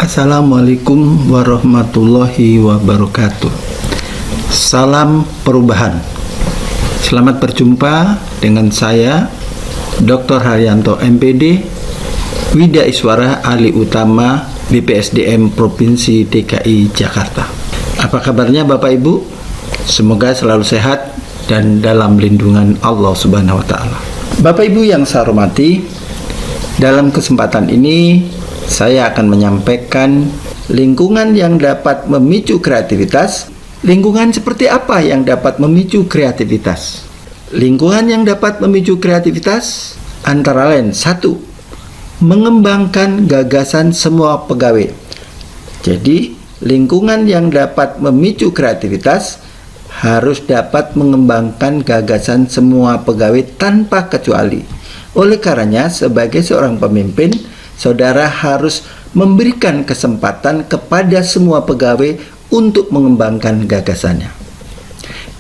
Assalamualaikum warahmatullahi wabarakatuh. Salam perubahan. Selamat berjumpa dengan saya Dr. Haryanto MPD, Widya Iswara Ahli Utama BPSDM Provinsi DKI Jakarta. Apa kabarnya Bapak Ibu? Semoga selalu sehat dan dalam lindungan Allah Subhanahu wa taala. Bapak Ibu yang saya hormati, dalam kesempatan ini saya akan menyampaikan lingkungan yang dapat memicu kreativitas. Lingkungan seperti apa yang dapat memicu kreativitas? Lingkungan yang dapat memicu kreativitas antara lain: 1. Mengembangkan gagasan semua pegawai. Jadi, lingkungan yang dapat memicu kreativitas harus dapat mengembangkan gagasan semua pegawai tanpa kecuali. Oleh karenanya, sebagai seorang pemimpin, saudara harus memberikan kesempatan kepada semua pegawai untuk mengembangkan gagasannya.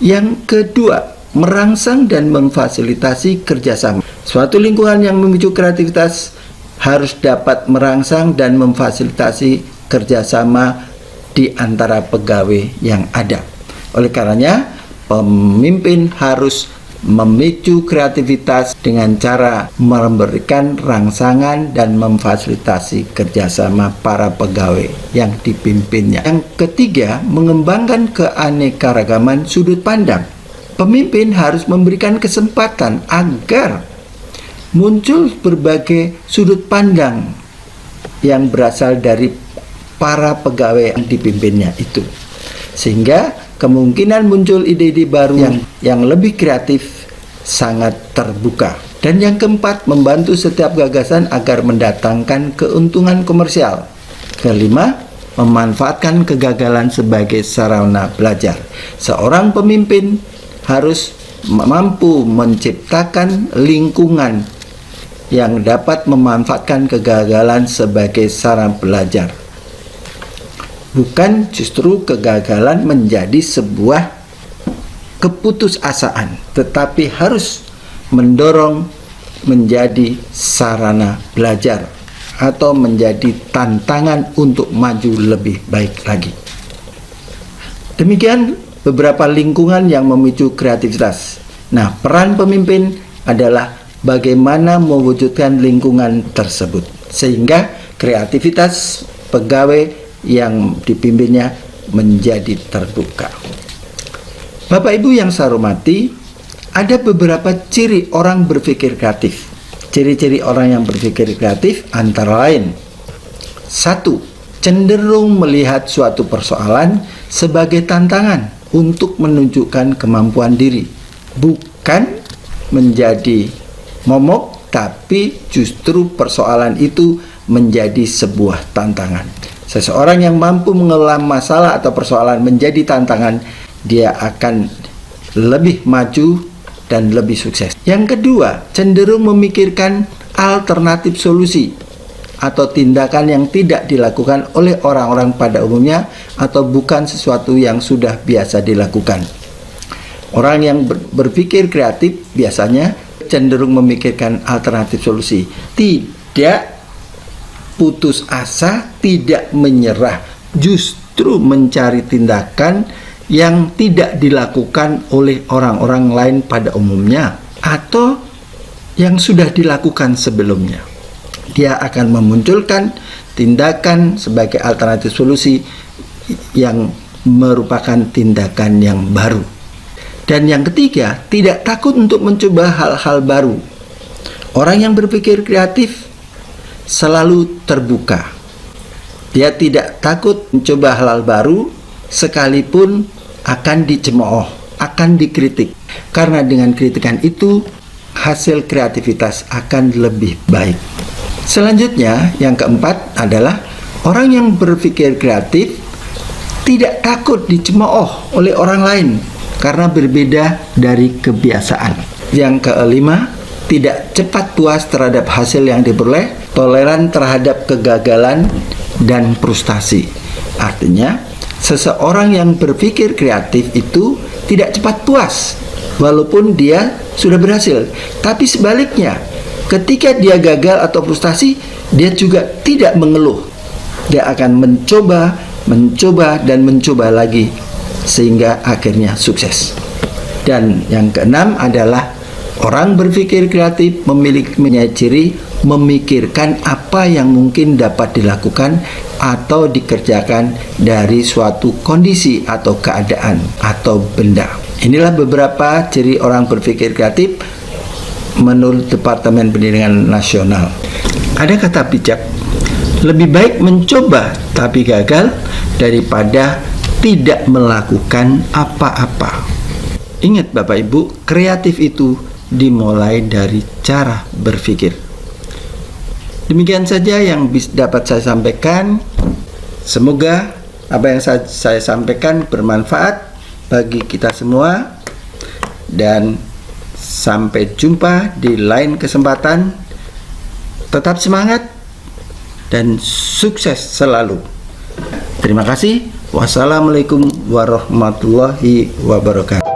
Yang kedua, merangsang dan memfasilitasi kerjasama. Suatu lingkungan yang memicu kreativitas harus dapat merangsang dan memfasilitasi kerjasama di antara pegawai yang ada. Oleh karenanya, pemimpin harus memicu kreativitas dengan cara memberikan rangsangan dan memfasilitasi kerjasama para pegawai yang dipimpinnya. Yang ketiga, mengembangkan keanekaragaman sudut pandang. Pemimpin harus memberikan kesempatan agar muncul berbagai sudut pandang yang berasal dari para pegawai yang dipimpinnya itu, sehingga kemungkinan muncul ide-ide baru yang lebih kreatif sangat terbuka. Dan yang keempat, membantu setiap gagasan agar mendatangkan keuntungan komersial. Kelima, memanfaatkan kegagalan sebagai sarana belajar. Seorang pemimpin harus mampu menciptakan lingkungan yang dapat memanfaatkan kegagalan sebagai sarana belajar. Bukan justru kegagalan menjadi sebuah keputusasaan, tetapi harus mendorong menjadi sarana belajar atau menjadi tantangan untuk maju lebih baik lagi. Demikian beberapa lingkungan yang memicu kreativitas. Nah, peran pemimpin adalah bagaimana mewujudkan lingkungan tersebut sehingga kreativitas pegawai yang dipimpinnya menjadi terbuka. Bapak Ibu yang saya hormati, ada beberapa ciri orang berpikir kreatif. Ciri-ciri orang yang berpikir kreatif antara lain: 1. Cenderung melihat suatu persoalan sebagai tantangan untuk menunjukkan kemampuan diri, bukan menjadi momok, tapi justru persoalan itu menjadi sebuah tantangan. Seseorang yang mampu mengelola masalah atau persoalan menjadi tantangan, dia akan lebih maju dan lebih sukses. Yang kedua, cenderung memikirkan alternatif solusi atau tindakan yang tidak dilakukan oleh orang-orang pada umumnya atau bukan sesuatu yang sudah biasa dilakukan. Orang yang berpikir kreatif biasanya cenderung memikirkan alternatif solusi, tidak putus asa, tidak menyerah, justru mencari tindakan yang tidak dilakukan oleh orang-orang lain pada umumnya atau yang sudah dilakukan sebelumnya. Dia akan memunculkan tindakan sebagai alternatif solusi yang merupakan tindakan yang baru. Dan yang ketiga, tidak takut untuk mencoba hal-hal baru. Orang yang berpikir kreatif selalu terbuka. Dia tidak takut mencoba hal-hal baru sekalipun akan dicemooh, akan dikritik. Karena dengan kritikan itu hasil kreativitas akan lebih baik. Selanjutnya, yang keempat adalah orang yang berpikir kreatif tidak takut dicemooh oleh orang lain karena berbeda dari kebiasaan. Yang kelima, tidak cepat puas terhadap hasil yang diperoleh, toleran terhadap kegagalan dan frustasi. Artinya, seseorang yang berpikir kreatif itu tidak cepat puas walaupun dia sudah berhasil. Tapi sebaliknya, ketika dia gagal atau frustasi, dia juga tidak mengeluh, dia akan mencoba dan mencoba lagi sehingga akhirnya sukses. Dan yang keenam adalah orang berpikir kreatif memiliki ciri memikirkan apa yang mungkin dapat dilakukan atau dikerjakan dari suatu kondisi atau keadaan atau benda. Inilah beberapa ciri orang berpikir kreatif menurut Departemen Pendidikan Nasional. Ada kata bijak, lebih baik mencoba tapi gagal daripada tidak melakukan apa-apa. Ingat Bapak Ibu, kreatif itu dimulai dari cara berpikir. Demikian saja yang dapat saya sampaikan. Semoga apa yang saya sampaikan bermanfaat bagi kita semua. Dan sampai jumpa di lain kesempatan. Tetap semangat dan sukses selalu. Terima kasih. Wassalamualaikum warahmatullahi wabarakatuh.